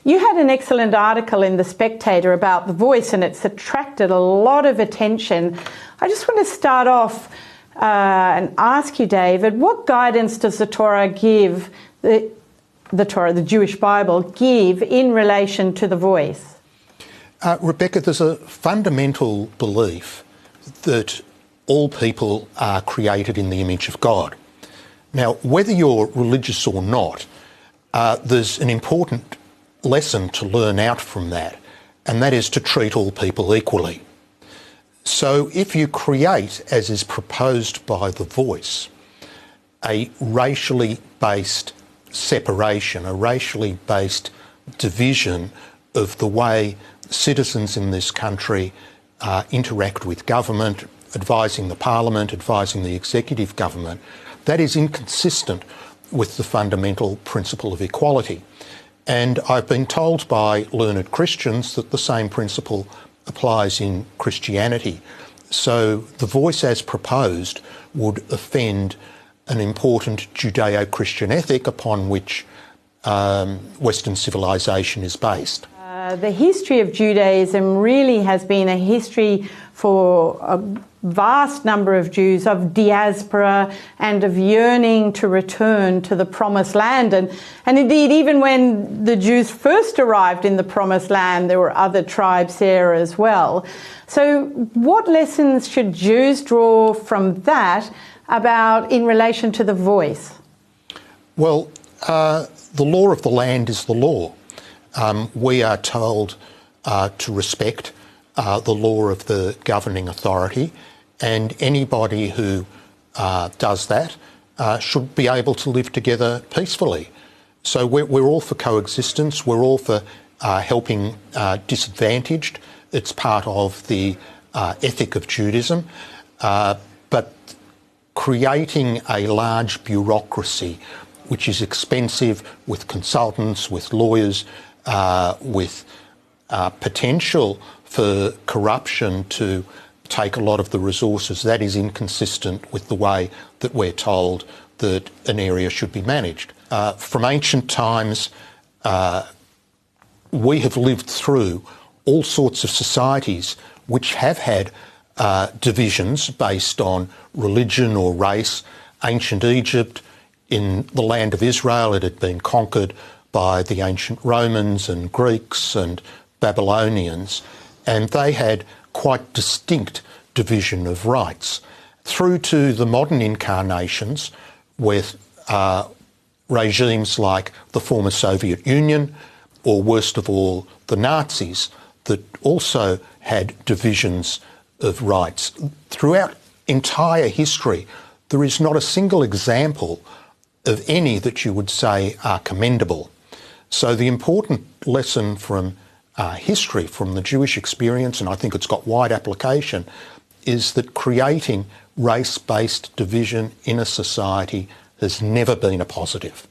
You had an excellent article in The Spectator about the voice, and it's attracted a lot of attention. I just want to start off and ask you, David, what guidance does the Torah give, the Torah, the Jewish Bible, give in relation to the voice? Rebecca, there's a fundamental belief that all people are created in the image of God. Now, whether you're religious or not, there's an important lesson to learn out from that, and that is to treat all people equally. So if you create, as is proposed by the voice, a racially based separation, a racially based division of the way citizens in this country interact with government, advising the parliament, advising the executive government, that is inconsistent with the fundamental principle of equality. And I've been told by learned Christians that the same principle applies in Christianity. So the voice as proposed would offend an important Judeo-Christian ethic upon which Western civilization is based. The history of Judaism really has been a history for a vast number of Jews of diaspora and of yearning to return to the Promised Land. And indeed, even when the Jews first arrived in the Promised Land, there were other tribes there as well. So what lessons should Jews draw from that about in relation to the voice? Well, the law of the land is the law. We are told to respect the law of the governing authority, and anybody who does that should be able to live together peacefully. So we're all for coexistence, we're all for helping disadvantaged. It's part of the ethic of Judaism, but creating a large bureaucracy which is expensive, with consultants, with lawyers, with potential for corruption to take a lot of the resources, that is inconsistent with the way that we're told that an area should be managed. From ancient times, we have lived through all sorts of societies which have had divisions based on religion or race. Ancient Egypt, in the land of Israel, it had been conquered by the ancient Romans and Greeks and Babylonians, and they had quite distinct division of rights, through to the modern incarnations with regimes like the former Soviet Union, or worst of all, the Nazis, that also had divisions of rights. Throughout entire history, there is not a single example of any that you would say are commendable. So the important lesson from history, from the Jewish experience, and I think it's got wide application, is that creating race-based division in a society has never been a positive.